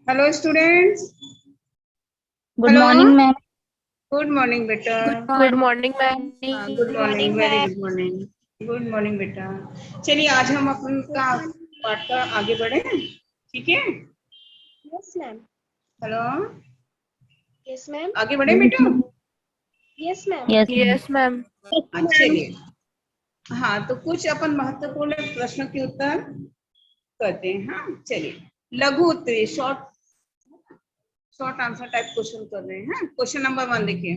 Hello students. Good hello, morning ma'am. Good morning बेटा। Good morning ma'am. हाँ, good morning, very good morning. Good morning बेटा। चलिए आज हम अपन का पाठ का आगे बढ़े, ठीक है? Yes ma'am. Hello, yes ma'am. आगे बढ़े बेटा। Yes ma'am. Yes yes ma'am. चलिए, हाँ तो कुछ अपन महत्वपूर्ण प्रश्नों के उत्तर करते हैं। हाँ चलिए, लघु उत्तरीय short short answer type question कर रहे हैं। क्वेश्चन नंबर 1 देखिए।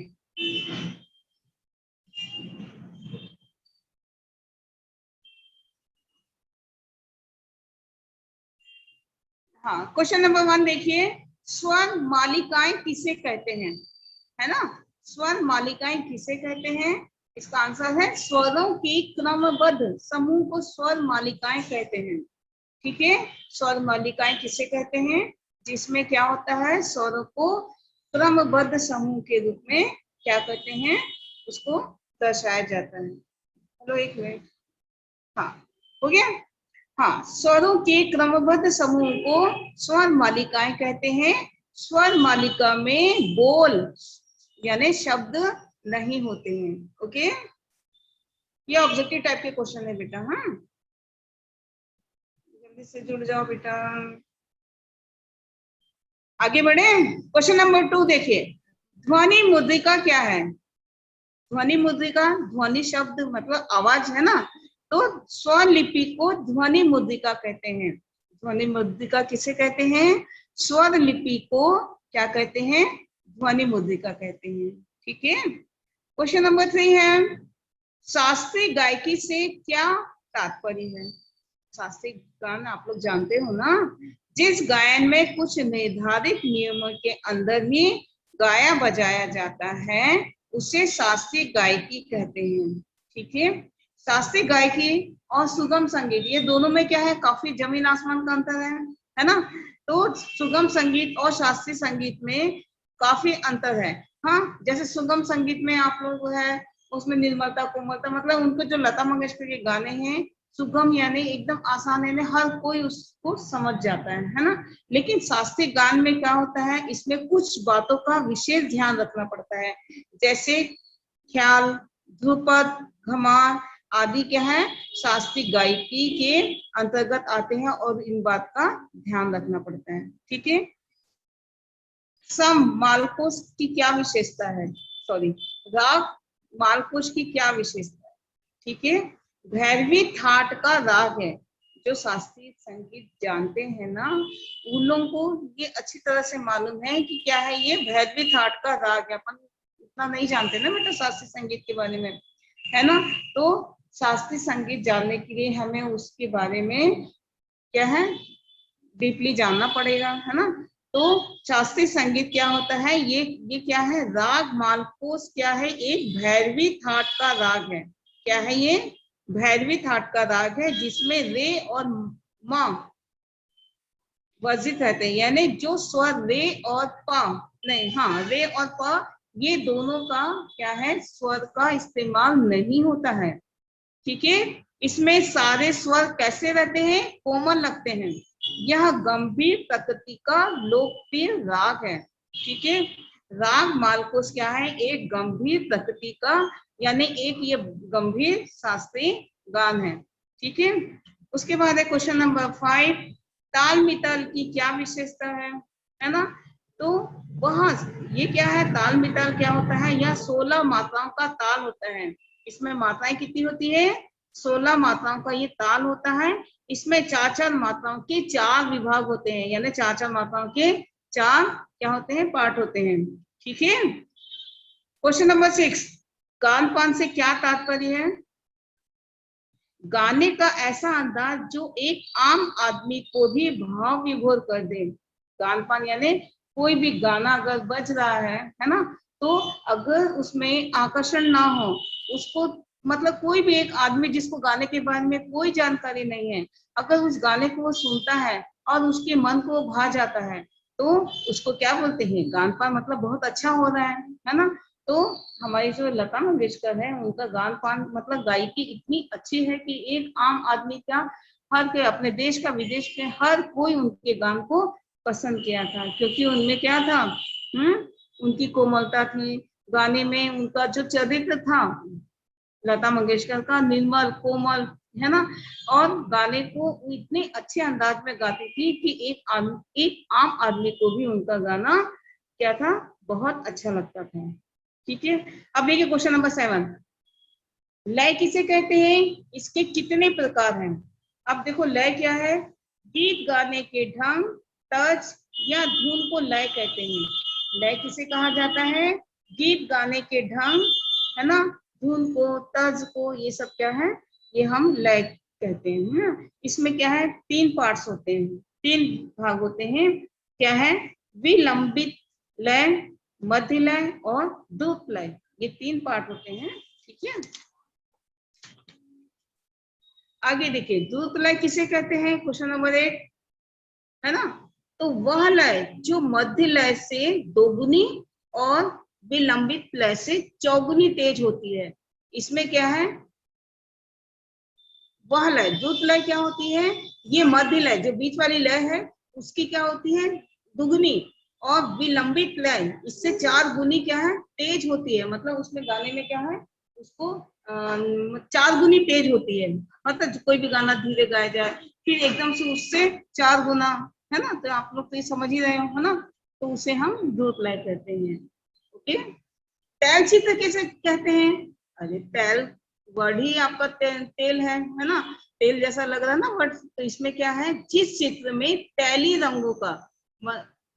हाँ, क्वेश्चन नंबर 1 देखिए। स्वर मालिकाएं किसे कहते हैं? है ना, स्वर मालिकाएं किसे कहते हैं? इसका आंसर है स्वरों की क्रमबद्ध समूह को स्वर मालिकाएं कहते हैं। ठीक है, स्वर मालिकाएं किसे कहते हैं? जिसमें क्या होता है, स्वरों को क्रमबद्ध समूह के रूप में क्या कहते हैं, उसको दर्शाया जाता है। हेलो एक मिनट, हाँ हो गया। हाँ, स्वरों के क्रमबद्ध समूह को स्वर मालिकाएं कहते हैं। स्वर मालिका में बोल यानी शब्द नहीं होते हैं। ओके, ये ऑब्जेक्टिव टाइप के क्वेश्चन है बेटा। हाँ, जल्दी से जुड़ जाओ बेटा, आगे बढ़े। क्वेश्चन नंबर 2 देखिए। ध्वनि मुद्रिका क्या है? ध्वनि मुद्रिका, ध्वनि शब्द मतलब आवाज है ना, तो स्वलिपि को ध्वनि मुद्रिका कहते हैं। ध्वनि मुद्रिका किसे कहते हैं? स्वर लिपि को क्या कहते हैं? ध्वनि मुद्रिका कहते हैं। ठीक है, क्वेश्चन नंबर 3 है, शास्त्रीय गायकी से क्या तात्पर्य है? शास्त्रीय गान आप लोग जानते हो ना, जिस गायन में कुछ निर्धारित नियमों के अंदर ही गाया बजाया जाता है उसे शास्त्रीय गायकी कहते हैं। ठीक है, शास्त्रीय गायकी और सुगम संगीत ये दोनों में क्या है, काफी जमीन आसमान का अंतर है ना। तो सुगम संगीत और शास्त्रीय संगीत में काफी अंतर है। हाँ, जैसे सुगम संगीत में आप लोग है उसमें निर्मलता कोमलता, मतलब उनको जो लता मंगेशकर के गाने हैं सुगम यानी एकदम आसान है, हर कोई उसको समझ जाता है ना। लेकिन शास्त्रीय गान में क्या होता है, इसमें कुछ बातों का विशेष ध्यान रखना पड़ता है, जैसे ख्याल, ध्रुपद, घमार आदि क्या है, शास्त्रीय गायकी के अंतर्गत आते हैं और इन बात का ध्यान रखना पड़ता है। ठीक है, सम मालकोस की क्या विशेषता है? सॉरी, राग मालकोस की क्या विशेषता है? ठीक है, भैरवी थाट का राग है। जो शास्त्रीय संगीत जानते हैं ना उन लोगों को ये अच्छी तरह से मालूम है कि क्या है, ये भैरवी थाट का राग है। अपन इतना नहीं जानते ना बेटा शास्त्रीय संगीत के बारे में, है ना। तो शास्त्रीय संगीत जानने के लिए हमें उसके बारे में क्या है, डीपली जानना पड़ेगा, है ना। तो शास्त्रीय संगीत क्या होता है, ये क्या है, राग मालकोस क्या है, एक भैरवी थाट का राग है। क्या है ये? भैरवी थाट का राग है, जिसमें रे और मा वर्जित रहते हैं, यानी जो स्वर रे और पा, नहीं हाँ रे और पा ये दोनों का क्या है, स्वर का इस्तेमाल नहीं होता है। ठीक है, इसमें सारे स्वर कैसे रहते हैं, कोमल लगते हैं। यह गंभीर प्रकृति का लोकप्रिय राग है। ठीक है, राग मालकोस क्या है, एक गंभीर प्रकृति का यानी एक ये गंभीर शास्त्रीय गान है। ठीक है, उसके बाद है क्वेश्चन नंबर 5, ताल मिताल की क्या विशेषता है ना। तो वहां ये क्या है, ताल मिताल क्या होता है, यह 16 मात्राओं का ताल होता है। इसमें मात्राएं कितनी होती है, 16 मात्राओं का ये ताल होता है। इसमें 4-4 मात्राओं के 4 विभाग होते हैं, यानी 4-4 मात्राओं के 4 क्या होते हैं, पार्ट होते हैं। ठीक है, क्वेश्चन नंबर 6, गान पान से क्या तात्पर्य है? गाने का ऐसा अंदाज जो एक आम आदमी को भी भाव विभोर कर दे। गान पान यानी कोई भी गाना अगर बज रहा है ना, तो अगर उसमें आकर्षण ना हो, उसको मतलब कोई भी एक आदमी जिसको गाने के बारे में कोई जानकारी नहीं है, अगर उस गाने को वो सुनता है और उसके मन को भा जाता है, तो उसको क्या बोलते हैं, गान पान मतलब बहुत अच्छा हो रहा है ना। तो हमारी जो लता मंगेशकर है उनका गान पान मतलब गायकी इतनी अच्छी है कि एक आम आदमी का, हर के अपने देश का विदेश के हर कोई उनके गान को पसंद किया था, क्योंकि उनमें क्या था, उनकी कोमलता थी, गाने में उनका जो चरित्र था लता मंगेशकर का, निर्मल कोमल, है ना, और गाने को इतने अच्छे अंदाज में गाती थी कि एक आम आदमी को भी उनका गाना क्या था, बहुत अच्छा लगता था। ठीक है, अब देखिए क्वेश्चन नंबर 7, लय किसे कहते हैं, इसके कितने प्रकार हैं। अब देखो लय क्या है, गीत गाने के ढंग, तर्ज या धुन को लय कहते हैं। लय किसे कहा जाता है, गीत गाने के ढंग, है ना, धुन को, तर्ज को, ये सब क्या है, ये हम लय कहते हैं। इसमें क्या है, 3 पार्ट्स होते हैं, 3 भाग होते हैं। क्या है, विलंबित लय, मध्य लय और द्रुत लय, ये 3 पार्ट होते हैं। ठीक है, आगे देखिए, द्रुत लय किसे कहते हैं, क्वेश्चन नंबर 8, है ना, तो वह लय जो मध्य लय से दोगुनी और विलंबित लय से चौगुनी तेज होती है। इसमें क्या है, वह लय, द्रुत लय क्या होती है, ये मध्य लय जो बीच वाली लय है उसकी क्या होती है, दुगनी, और विलंबित लय इससे 4 गुनी क्या है, तेज होती है। मतलब उसमें गाने में क्या है, उसको 4 गुनी तेज होती है। मतलब कोई भी गाना धीरे गाया जाए, फिर एकदम से उससे 4 गुना, है ना, तो आप लोग तो ये समझ ही रहे हो, है ना, तो उसे हम द्रुत लय कहते हैं। ओके, तैल चित्र कैसे कहते हैं, अरे तैल वर्ड ही आपका तेल है ना, तेल जैसा लग रहा है ना वर्ड, तो इसमें क्या है, जिस चित्र में तैली रंगों का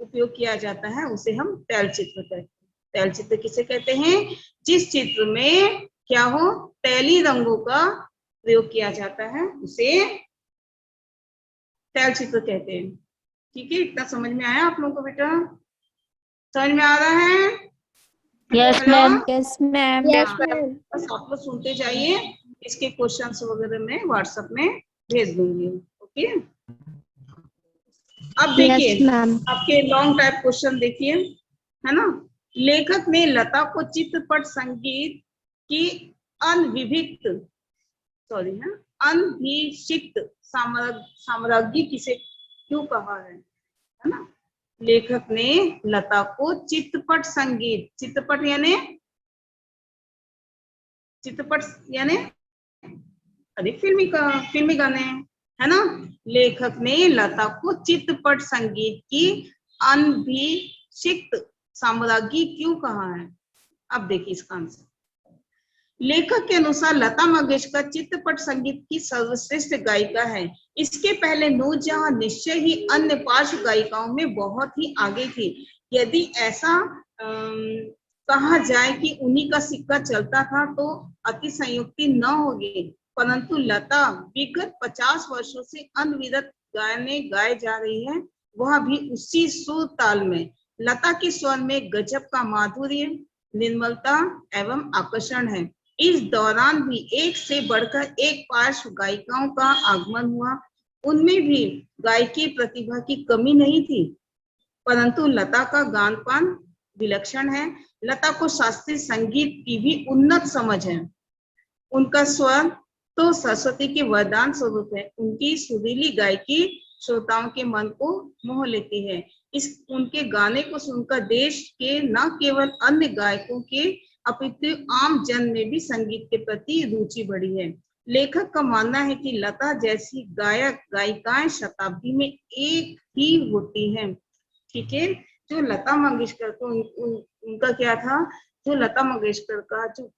उपयोग किया जाता है उसे हम तैल चित्र कहते हैं। तैल चित्र किसे कहते हैं, जिस चित्र में क्या हो, तैली रंगों का प्रयोग किया जाता है उसे तैल चित्र कहते हैं। ठीक है, इतना समझ में आया आप लोगों को बेटा, समझ में आ रहा है। Yes hello, ma'am. Yes ma'am. Yes ma'am. बस आप लोग सुनते जाइए, इसके क्वेश्चंस वगैरह मैं व्हाट्सएप में भेज दूंगी। ओके, अब देखिए यस मैम। आपके लॉन्ग टाइप क्वेश्चन देखिए, है ना, लेखक ने लता को चित्रपट संगीत की अनभिव्यक्त, सॉरी है, अनभिषिक्त साम्राज्ञी किसे क्यों कहा है ना, लेखक ने लता को चित्रपट संगीत, चित्रपट यानी अरे फिल्मी गाने, है ना, लेखक ने लता को चित्रपट संगीत की अनभिषिक्त साम्राज्ञी क्यों कहा है। अब देखिए इसका आंसर, लेखक के अनुसार लता मंगेशकर चित्रपट संगीत की सर्वश्रेष्ठ गायिका है। इसके पहले नूरजहां निश्चय ही अन्य पार्श्व गायिकाओं में बहुत ही आगे थी। यदि ऐसा कहा जाए कि उन्हीं का सिक्का चलता था तो अतिशयोक्ति न होगी, परंतु लता विगत 50 वर्षों से अनविरत गाने गाए जा रही है, वह भी उसी सुर ताल में। लता के स्वर में गजब का माधुर्य, निर्मलता एवं आकर्षण है। इस दौरान भी एक से बढ़कर एक पार्श्व गायिकाओं का आगमन हुआ, उनमें भी गायकी प्रतिभा की कमी नहीं थी, परंतु लता का गान पान विलक्षण है। लता को शास्त्रीय संगीत की भी उन्नत समझ है। उनका स्वर तो सरस्वती के वरदान स्वरूप है। उनकी सुरीली गायकी श्रोताओं के मन को मोह लेती है। इस उनके गाने को सुनकर देश के न केवल अन्य गायकों के अपितु आम जन में भी संगीत के प्रति रुचि बढ़ी है। लेखक का मानना है कि लता जैसी गायक गायिकाएं शताब्दी में एक ही होती हैं। ठीक है, जो लता मंगेशकर को उनका क्या था, जो लता मंगेशकर का जो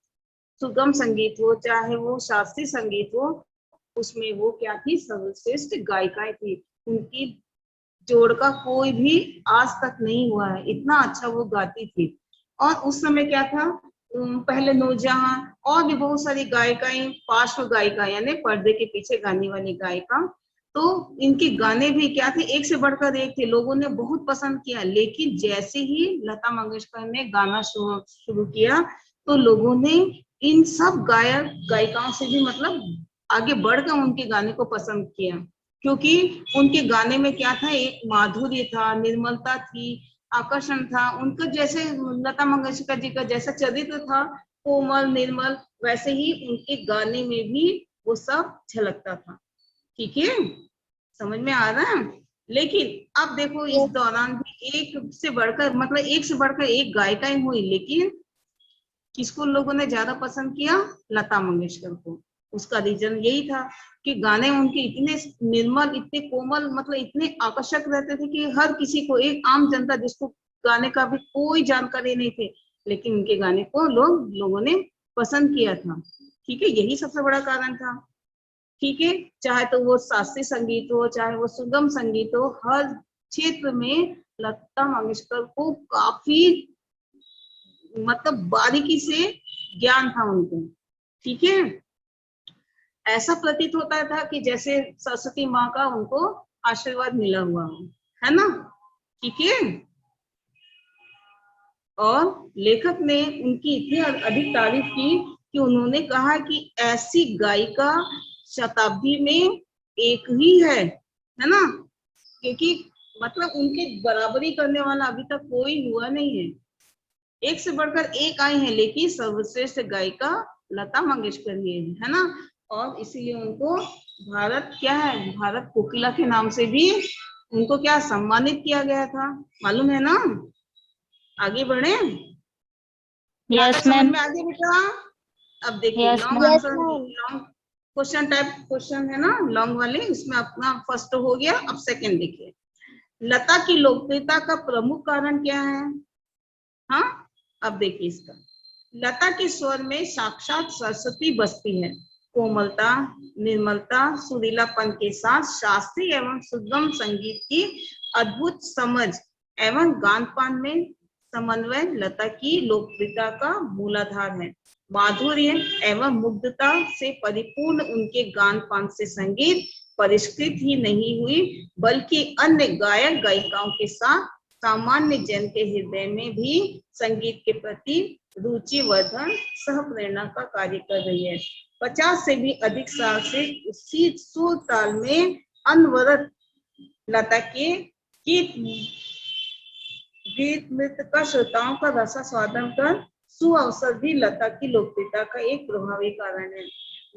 सुगम संगीत हो चाहे वो शास्त्रीय संगीत हो, उसमें वो क्या थी, सर्वश्रेष्ठ गायिकाएं थी। उनकी जोड़ का कोई भी आज तक नहीं हुआ है, इतना अच्छा वो गाती थी। और उस समय क्या था, पहले नूरजहां और भी बहुत सारी गायिकाएं, पार्श्व गायिका यानी पर्दे के पीछे गाने वाली गायिका, तो इनके गाने भी क्या थे, एक से बढ़कर एक थे, लोगों ने बहुत पसंद किया। लेकिन जैसे ही लता मंगेशकर ने गाना शुरू किया तो लोगों ने इन सब गायक गायिकाओं से भी मतलब आगे बढ़कर उनके गाने को पसंद किया, क्योंकि उनके गाने में क्या था, एक माधुर्य था, निर्मलता थी, आकर्षण था। उनका जैसे लता मंगेशकर जी का जैसा चरित्र था, कोमल निर्मल, वैसे ही उनके गाने में भी वो सब झलकता था। ठीक है, समझ में आ रहा है। लेकिन अब देखो इस दौरान भी एक से बढ़कर एक गायिकाएं हुई, लेकिन किसको लोगों ने ज्यादा पसंद किया? लता मंगेशकर को। उसका रीजन यही था कि गाने उनके इतने निर्मल, इतने कोमल, मतलब इतने आकर्षक रहते थे कि हर किसी को, एक आम जनता जिसको गाने का भी कोई जानकारी नहीं थी, लेकिन उनके गाने को लोगों ने पसंद किया था। ठीक है, यही सबसे बड़ा कारण था। ठीक है, चाहे तो वो शास्त्रीय संगीत हो, चाहे वो सुगम संगीत हो, हर क्षेत्र में लता मंगेशकर को काफी मतलब बारीकी से ज्ञान था उनको। ठीक है, ऐसा प्रतीत होता था कि जैसे सरस्वती माँ का उनको आशीर्वाद मिला हुआ हो, है ना। ठीक है, और लेखक ने उनकी इतनी अधिक तारीफ की कि उन्होंने कहा कि ऐसी गायिका शताब्दी में एक ही है ना, क्योंकि मतलब उनके बराबरी करने वाला अभी तक कोई हुआ नहीं है। एक से बढ़कर एक आई है, लेकिन सर्वश्रेष्ठ गायिका लता मंगेशकर ही है ना। और इसीलिए उनको भारत क्या है, भारत कोकिला के नाम से भी उनको क्या सम्मानित किया गया था, मालूम है ना। आगे बढ़े, यस समझ मैम। में आ गया बेटा। अब देखिए yes long ma'am. Answer, long question type question है ना, लॉन्ग वाले, इसमें अपना फर्स्ट हो गया। अब सेकंड देखिए, लता की लोकप्रियता का प्रमुख कारण क्या है? हाँ, अब देखिए इसका, लता के स्वर में साक्षात सरस्वती बसती है। कोमलता, निर्मलता, सुरीलापन के साथ शास्त्रीय एवं सुगम संगीत की अद्भुत समझ एवं गानपान में समन्वय लता की लोकप्रियता का मूलाधार है। माधुर्य एवं मुग्धता से परिपूर्ण उनके गानपान से संगीत परिष्कृत ही नहीं हुई, बल्कि अन्य गायक गायिकाओं के साथ सामान्य जन के हृदय में भी संगीत के प्रति रुचि वर्धन सह प्रेरणा का कार्य कर रही है। 50 से भी अधिक साल से उसी सुर ताल में अनवरत लता के गीत नृत्य का श्रोताओं का रसास्वादन कर सुअवसर भी लता की लोकप्रियता का एक प्रभावी कारण है।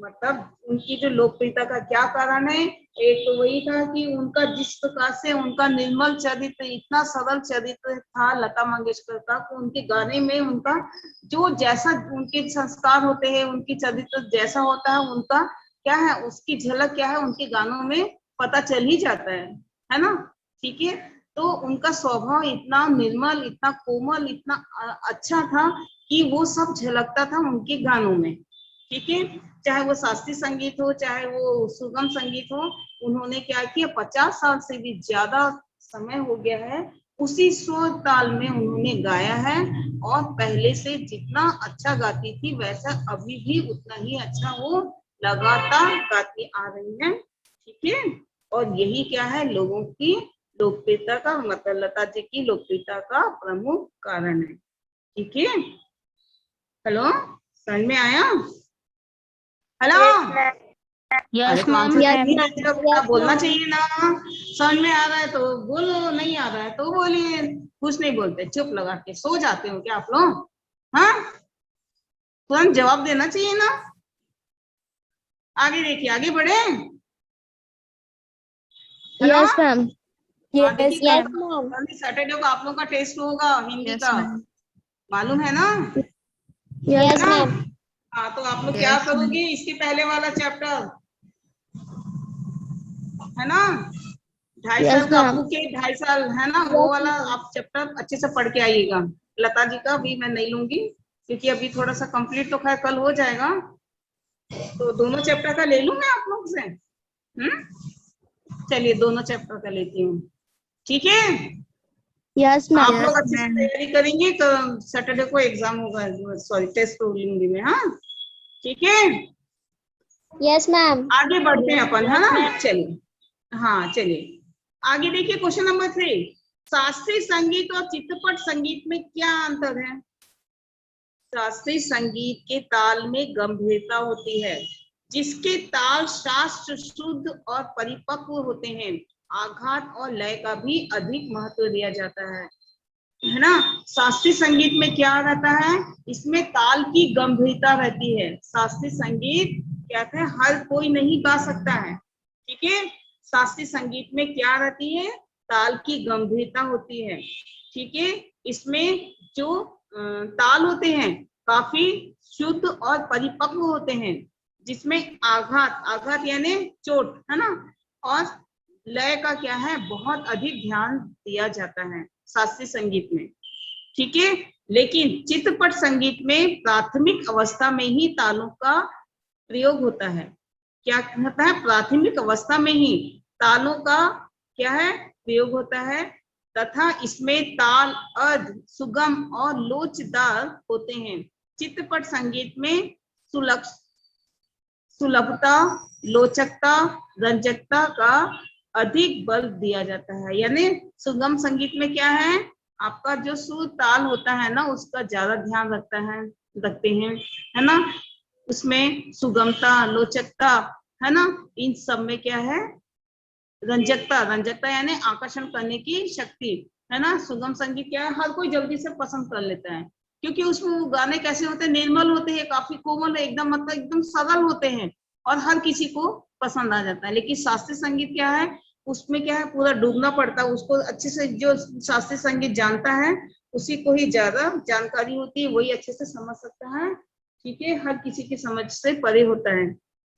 मतलब उनकी जो लोकप्रियता का क्या कारण है, एक तो वही था कि उनका जिस प्रकार से उनका निर्मल चरित्र, इतना सरल चरित्र था लता मंगेशकर का, तो उनके गाने में उनका जो जैसा उनके संस्कार होते हैं, उनकी चरित्र जैसा होता है, उनका क्या है, उसकी झलक क्या है उनके गानों में पता चल ही जाता है ना। ठीक है, तो उनका स्वभाव इतना निर्मल, इतना कोमल, इतना अच्छा था कि वो सब झलकता था उनके गानों में। ठीक है, चाहे वो शास्त्रीय संगीत हो, चाहे वो सुगम संगीत हो, उन्होंने क्या किया, 50 साल से भी ज्यादा समय हो गया है उसी स्वर ताल में उन्होंने गाया है, और पहले से जितना अच्छा गाती थी वैसा अभी भी उतना ही अच्छा वो लगातार गाती आ रही है। ठीक है, और यही क्या है, लोगों की लोकप्रियता का, मतलब लता जी की लोकप्रियता का प्रमुख कारण है। ठीक है, हेलो, समझ में आया? हेलो, अरे यस तो मैम। आंसर नहीं देते हो बेटा, बोलना चाहिए ना। समझ में आ रहा है तो बोलो, नहीं आ रहा है तो बोलिए। कुछ नहीं बोलते, चुप लगा के सो जाते हो क्या आप लोग? हाँ, तुरंत जवाब देना चाहिए ना। आगे देखिए, आगे बढ़े। Hello, yes ma'am. हाँ यस देखिए, मैम। कल सैटरडे को आप लोग का टेस्ट होगा हिंदी यस का, मैम। मालूम है ना, है यस ना। मैम। हाँ, तो आप लोग क्या यस मैम। करोगे, इसके पहले वाला चैप्टर है ना, 2.5 साल यस का मैम। अपू के 2.5 साल है ना, वो वाला आप चैप्टर अच्छे से पढ़ के आइएगा। लता जी का भी मैं नहीं लूंगी, क्योंकि अभी थोड़ा सा कंप्लीट तो खैर कल हो जाएगा, तो दोनों चैप्टर का ले लूं मैं आप लोग से। चलिए दोनों चैप्टर का लेती हूँ। ठीक है, यस आप मैम। लोग यस अच्छे से मैम। तैयारी करेंगे तो सैटरडे को एग्जाम होगा, सॉरी टेस्ट लूंगी मैं। हाँ, ठीक है, यस मैम। आगे बढ़ते हैं अपन, है यस ना। मैम। चलिए, हाँ चलिए आगे देखिए, क्वेश्चन नंबर 3, शास्त्रीय संगीत और चित्रपट संगीत में क्या अंतर है? शास्त्रीय संगीत के ताल में गंभीरता होती है, जिसके ताल शास्त्र शुद्ध और परिपक्व होते हैं। आघात और लय का भी अधिक महत्व दिया जाता है ना। शास्त्रीय संगीत में क्या रहता है, इसमें ताल की गंभीरता रहती है। शास्त्रीय संगीत क्या है, हर कोई नहीं गा सकता है। ठीक है, शास्त्रीय संगीत में क्या रहती है, ताल की गंभीरता होती है। ठीक है, इसमें जो ताल होते हैं काफी शुद्ध और परिपक्व होते हैं, जिसमें आघात यानी चोट, है ना, और लय का क्या है, बहुत अधिक ध्यान दिया जाता है शास्त्रीय संगीत में। ठीक है, लेकिन चित्रपट संगीत में प्राथमिक अवस्था में ही तालों का प्रयोग होता है। क्या होता है, प्राथमिक अवस्था में ही तालों का क्या है, प्रयोग होता है, तथा इसमें ताल अर्ध, सुगम और लोचदार होते हैं। चित्रपट संगीत में सुलभता, लोचकता, रंजकता का अधिक बल दिया जाता है। यानी सुगम संगीत में क्या है, आपका जो सुर ताल होता है ना, उसका ज्यादा ध्यान रखते हैं, है ना। उसमें सुगमता, लोचकता, है ना, इन सब में क्या है, रंजकता यानी आकर्षण करने की शक्ति, है ना। सुगम संगीत क्या है, हर कोई जल्दी से पसंद कर लेता है, क्योंकि उसमें वो गाने कैसे होते हैं, निर्मल होते हैं, काफी कोमल, एकदम मतलब एकदम सरल होते हैं, और हर किसी को पसंद आ जाता है। लेकिन शास्त्रीय संगीत क्या है, उसमें क्या है, पूरा डूबना पड़ता है उसको अच्छे से। जो शास्त्रीय संगीत जानता है उसी को ही ज्यादा जानकारी होती है, वही अच्छे से समझ सकता है। ठीक है, हर किसी की समझ से परे होता है।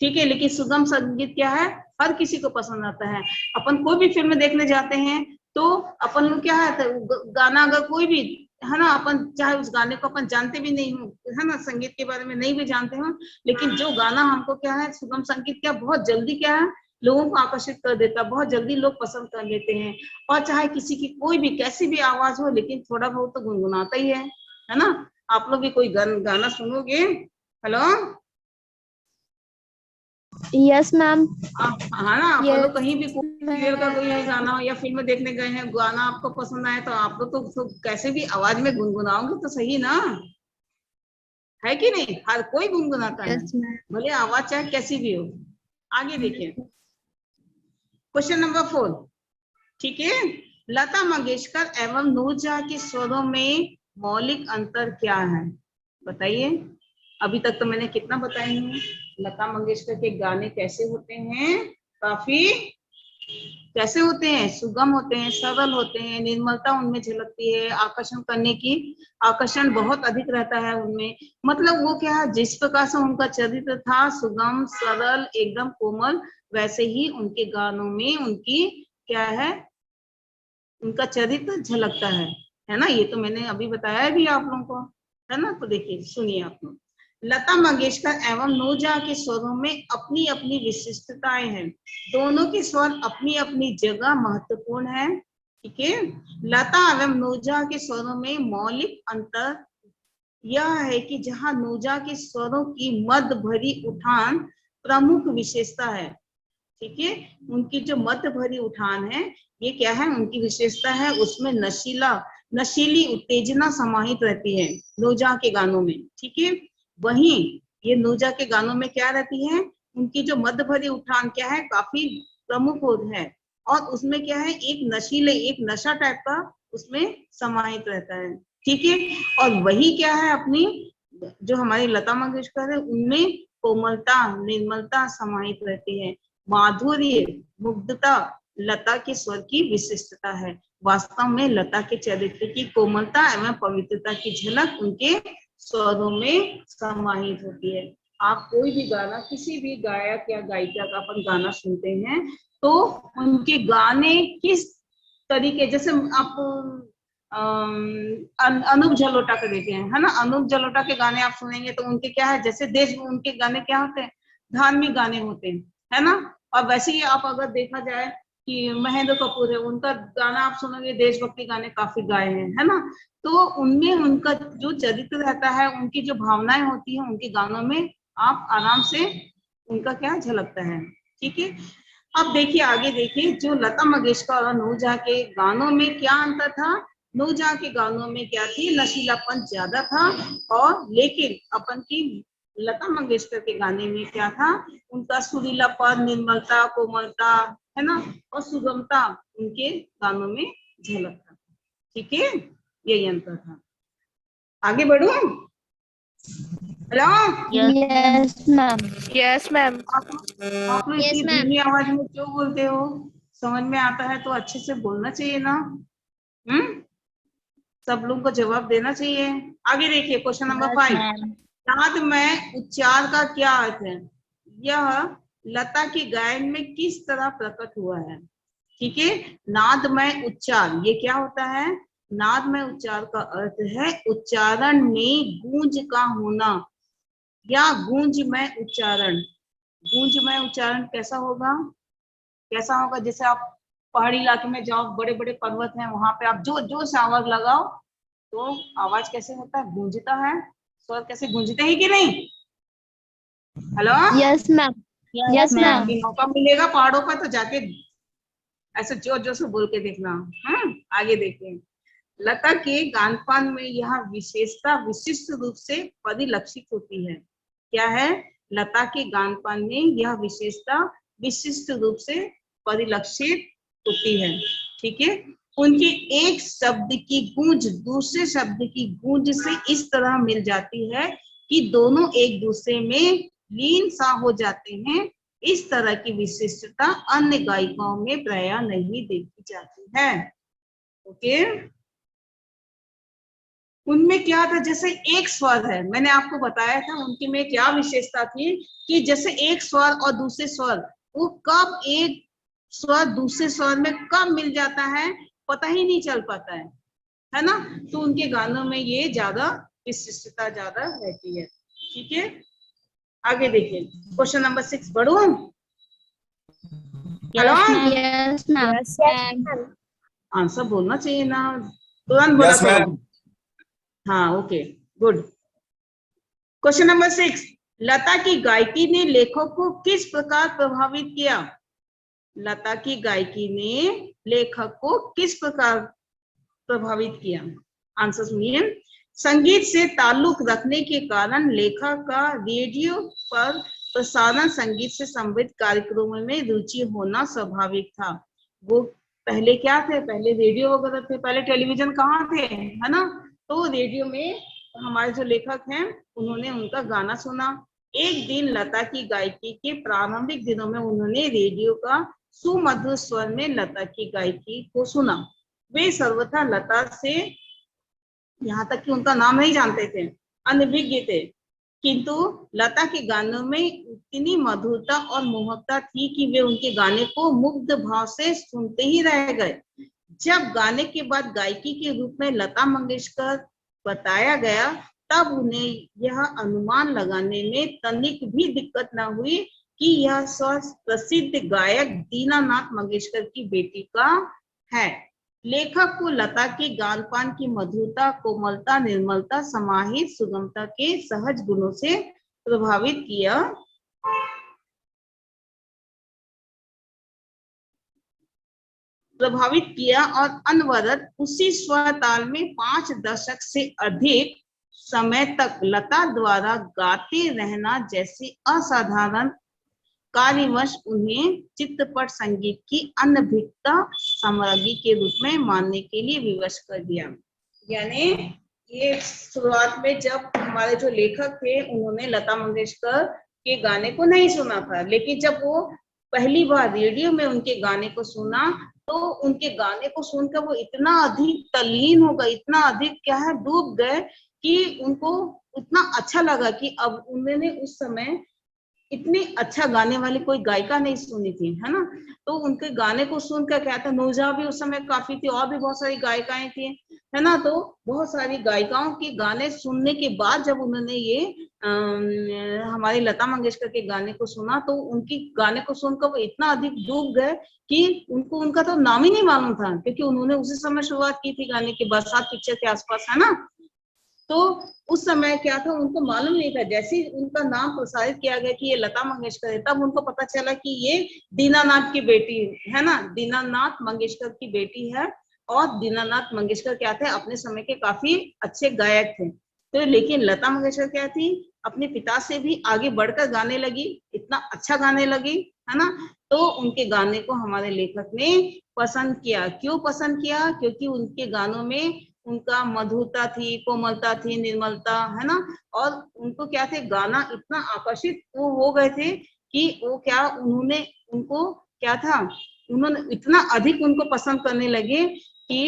ठीक है, लेकिन सुगम संगीत क्या है, हर किसी को पसंद आता है। अपन कोई भी फिल्म देखने जाते हैं तो अपन लोग क्या है, गाना अगर कोई भी, है ना, अपन चाहे उस गाने को अपन जानते भी नहीं हो, है ना, संगीत के बारे में नहीं भी जानते हो, लेकिन जो गाना हमको क्या है, सुगम संगीत क्या बहुत जल्दी क्या है, लोगों को आकर्षित कर देता है, बहुत जल्दी लोग पसंद कर लेते हैं। और चाहे किसी की कोई भी कैसी भी आवाज हो, लेकिन थोड़ा बहुत तो गुनगुनाता ही है ना। आप लोग भी कोई गाना सुनोगे, हेलो, यस मैम। हाँ ना, आप लोग कहीं भी सीरियल का कोई गाना हो या फिल्म देखने गए हैं, गाना आपको पसंद आए, तो आप लोग तो कैसे भी आवाज में गुनगुनाओगे तो सही ना, है कि नहीं। हर कोई गुनगुनाता है, भले आवाज चाहे कैसी भी हो। आगे देखिए, क्वेश्चन नंबर 4। ठीक है, लता मंगेशकर एवं नूरजहां के स्वरों में मौलिक अंतर क्या है, बताइए। अभी तक तो मैंने कितना बताई हूँ, लता मंगेशकर के गाने कैसे होते हैं, काफी कैसे होते हैं, सुगम होते हैं, सरल होते हैं, निर्मलता उनमें झलकती है, आकर्षण करने की आकर्षण बहुत अधिक रहता है उनमें। मतलब वो क्या है, जिस प्रकार से उनका चरित्र था, सुगम सरल एकदम कोमल, वैसे ही उनके गानों में उनकी क्या है, उनका चरित्र झलकता है ना। ये तो मैंने अभी बताया भी आप लोगों को, है ना। तो देखिए, सुनिए आप लोग, लता मंगेशकर एवं नूरजहां के स्वरों में अपनी अपनी विशिष्टताएं हैं। दोनों के स्वर अपनी अपनी जगह महत्वपूर्ण है। ठीक है, लता एवं नूरजहां के स्वरों में मौलिक अंतर यह है कि जहां नूरजहां के स्वरों की मद भरी उठान प्रमुख विशेषता है। ठीक है, उनकी जो मध्य भरी उठान है, ये क्या है, उनकी विशेषता है। उसमें नशीली उत्तेजना समाहित रहती है नूरजहां के गानों में। ठीक है, वहीं ये नूरजहां के गानों में क्या रहती है, उनकी जो मध्य भरी उठान क्या है, काफी प्रमुख है, और उसमें क्या है, एक नशा टाइप का उसमें समाहित रहता है। ठीक है, और वही क्या है, अपनी जो हमारी लता मंगेशकर है, उनमें कोमलता, निर्मलता समाहित रहती है। माधुर्य, मुग्धता लता के स्वर की विशिष्टता है। वास्तव में लता के चरित्र की कोमलता एवं पवित्रता की झलक उनके स्वरों में समाहित होती है। आप कोई भी गाना, किसी भी गायक या गायिका का अपन गाना सुनते हैं, तो उनके गाने किस तरीके, जैसे आप अनूप जलोटा का देते हैं, है ना। अनूप जलोटा के गाने आप सुनेंगे तो उनके क्या है, जैसे उनके गाने क्या होते हैं, धार्मिक गाने होते हैं, है ना। और वैसे ही आप अगर देखा जाए कि महेंद्र कपूर है, उनका गाना आप सुनोगे, देशभक्ति गाने काफी गाए हैं, है ना। तो उनमें उनका जो चरित्र रहता है, उनकी जो भावनाएं होती है, उनके गानों में आप आराम से उनका क्या झलकता है। ठीक है, अब देखिए, आगे देखिए, जो लता मंगेशकर और नूरजहां के गानों में क्या अंतर था। नूरजहां के गानों में क्या थी, नशीलापन ज्यादा था, और लेकिन अपन की लता मंगेशकर के गाने में क्या था, उनका सुरीलापन, निर्मलता, कोमलता, है ना, और सुगमता उनके गानों में झलक था। ठीक है, यही अंतर था। आगे बढ़ू, hello, Yes, ma'am. Yes, ma'am. आप लोग Yes, इतनी ma'am. धीमी आवाज में क्यों बोलते हो? समझ में आता है तो अच्छे से बोलना चाहिए ना। हम्म, सब लोगों को जवाब देना चाहिए। आगे देखिए क्वेश्चन नंबर Yes, 5। ma'am. नाद में उच्चार का क्या अर्थ है? यह लता के गायन में किस तरह प्रकट हुआ है? ठीक है, नादमय उच्चार ये क्या होता है? नादमय उच्चार का अर्थ है उच्चारण में गूंज का होना या गूंजमय उच्चारण। गूंजमय उच्चारण कैसा होगा? कैसा होगा? जैसे आप पहाड़ी इलाके में जाओ, बड़े बड़े पर्वत हैं, वहां पे आप जो जो से आवाज लगाओ तो आवाज कैसे होता है? गूंजता है। स्वर कैसे गूंजते हैं कि नहीं? Hello, Yes, ma'am. Yes, Yes, ma'am. ma'am. मौका मिलेगा पहाड़ों पर तो जाके ऐसे जोर जोर से बोल के देखना। आगे देखिए, लता के गानपान में यह विशेषता विशिष्ट रूप से परिलक्षित होती है। क्या है? लता के गानपान में यह विशेषता विशिष्ट रूप से परिलक्षित होती है। ठीक है, उनके एक शब्द की गूंज दूसरे शब्द की गूंज से इस तरह मिल जाती है कि दोनों एक दूसरे में लीन सा हो जाते हैं। इस तरह की विशिष्टता अन्य गायिकाओं में प्रायः नहीं देखी जाती है। ओके, उनमें क्या था? जैसे एक स्वर है, मैंने आपको बताया था उनकी में क्या विशेषता थी कि जैसे एक स्वर और दूसरे स्वर, वो कब एक स्वर दूसरे स्वर में कब मिल जाता है पता ही नहीं चल पाता है ना? तो उनके गानों में ये ज्यादा विशिष्टता ज्यादा रहती है। ठीक है, आगे देखिए क्वेश्चन नंबर 6 बढ़ू। Hello, Yes, ma'am. Yes, ma'am. Yes, ma'am. Answer बोलना चाहिए ना, तुरंत बोला Yes, करो। ma'am. हाँ, ओके, गुड। क्वेश्चन नंबर 6, लता की गायकी ने लेखक को किस प्रकार प्रभावित किया? लता की गायकी ने लेखक को किस प्रकार प्रभावित किया? आंसर सुनिए। संगीत से ताल्लुक रखने के कारण लेखक का रेडियो पर प्रसारण संगीत से संबंधित कार्यक्रमों में रुचि होना स्वाभाविक था। वो पहले क्या थे? पहले रेडियो वगैरह थे, पहले टेलीविजन कहाँ थे, है ना? तो रेडियो में हमारे जो लेखक हैं उन्होंने उनका गाना सुना। एक दिन लता की गायकी के प्रारंभिक दिनों में उन्होंने रेडियो का सुमधुर स्वर में लता की गायकी को सुना। वे सर्वथा लता से, यहाँ तक कि उनका नाम नहीं जानते थे, अनभिज्ञ थे, किंतु लता के गानों में इतनी मधुरता और मोहकता थी कि वे उनके गाने को मुग्ध भाव से सुनते ही रह गए। जब गाने के बाद गायकी के रूप में लता मंगेशकर बताया गया, तब उन्हें यह अनुमान लगाने में तनिक भी दिक्कत न हुई कि यह स्वर प्रसिद्ध गायक दीनानाथ मंगेशकर की बेटी का है। लेखक को लता के गानपान की मधुरता, कोमलता, निर्मलता, समाहित सुगमता के सहज गुणों से प्रभावित किया और अनवरत उसी स्वर ताल में 5 दशक से अधिक समय तक लता द्वारा गाते रहना जैसे असाधारण कार्यवश उन्हें चित्रपट संगीत की अनभिज्ञता सामग्री के रूप में मानने के लिए विवश कर दिया। यानी ये शुरुआत में जब हमारे जो लेखक थे उन्होंने लता मंगेशकर के गाने को नहीं सुना था, लेकिन जब वो पहली बार रेडियो में उनके गाने को सुना तो उनके गाने को सुनकर वो इतना अधिक तल्लीन हो गए, इतना अधिक क्या है डूब गए कि उनको इतना अच्छा लगा कि अब उन्होंने उस समय इतनी अच्छा गाने वाली कोई गायिका नहीं सुनी थी, है ना? तो उनके गाने को सुनकर क्या था, नूरजहां भी उस समय काफी थी और भी बहुत सारी गायिकाएं थी, है ना? तो बहुत सारी गायिकाओं के गाने सुनने के बाद जब उन्होंने ये हमारी लता मंगेशकर के गाने को सुना तो उनकी गाने को सुनकर वो इतना अधिक डूब गए कि उनको उनका तो नाम ही नहीं मालूम था, क्योंकि उन्होंने उसी समय शुरुआत की थी गाने की, बरसात पिक्चर के आसपास, है ना? तो उस समय क्या था, उनको मालूम नहीं था। जैसे ही उनका नाम प्रसारित किया गया कि ये लता मंगेशकर है, तब उनको पता चला कि ये दीनानाथ की बेटी है ना, दीनानाथ मंगेशकर की बेटी है। और दीनानाथ मंगेशकर क्या थे, अपने समय के काफी अच्छे गायक थे। तो लेकिन लता मंगेशकर क्या थी, अपने पिता से भी आगे बढ़कर गाने लगी, इतना अच्छा गाने लगी, है ना? तो उनके गाने को हमारे लेखक ने पसंद किया। क्यों पसंद किया? क्योंकि उनके गानों में उनका मधुरता थी, कोमलता थी, निर्मलता, है ना। और उनको क्या थे, गाना इतना आकर्षित वो हो गए थे कि वो क्या, उन्होंने उनको क्या था, उन्होंने इतना अधिक उनको पसंद करने लगे कि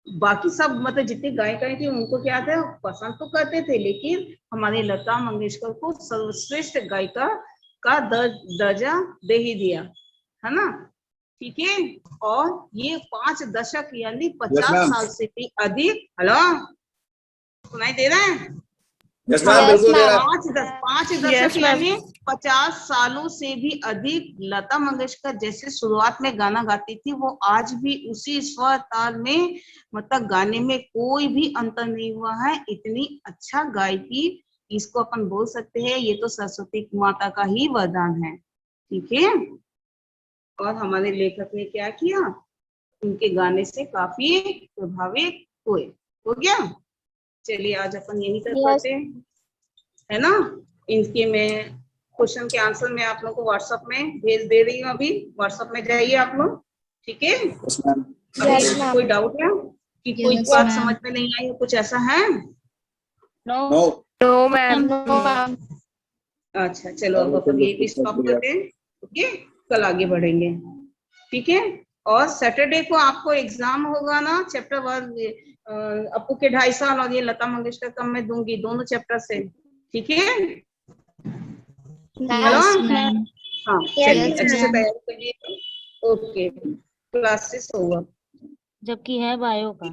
बाकी सब मतलब जितने गायिकाएं थी उनको क्या था, पसंद तो करते थे, लेकिन हमारी लता मंगेशकर को सर्वश्रेष्ठ गायिका का दर्जा दे ही दिया, है ना। ठीक है। और ये 5 दशक यानी 50 ma'am. साल से भी अधिक, हेलो सुनाई दे रहा है, यस मैम, बिल्कुल दे रहा है। 5 Yes, दशक ma'am. यानी 50 सालों से भी अधिक लता मंगेशकर जैसे शुरुआत में गाना गाती थी, वो आज भी उसी स्वर ताल में मतलब गाने में कोई भी अंतर नहीं हुआ है। इतनी अच्छा गायकी, इसको अपन बोल सकते हैं ये तो सरस्वती माता का ही वरदान है। ठीक है। और हमारे लेखक ने क्या किया, उनके गाने से काफी प्रभावित हुए। हो गया। चलिए आज अपन यही तक करते हैं, है ना। इनके मैं क्वेश्चन के आंसर मैं आप लोगों को व्हाट्सएप में भेज दे रही हूँ, अभी व्हाट्सएप में जाइए आप लोग। ठीक है। Yes ma'am. Yes, अभी ma'am. कोई डाउट है कि कोई Yes, बात ma'am. समझ में नहीं आई, कुछ ऐसा है? No. No. No, ma'am. No, ma'am. अच्छा चलो अब अपन यही पे स्टॉप करते हैं। ओके, कल आगे बढ़ेंगे। ठीक है। और सैटरडे को आपको एग्जाम होगा ना, चैप्टर 1 अपू के 2.5 साल और ये लता मंगेशकर का मैं दूंगी, दोनों चैप्टर से। ठीक है। हेलो। Yes, ma'am. हाँ चलिए, Yes, अच्छे से ma'am. तैयारी करिए। ओके, क्लासेस होगा। जबकि है बायो का।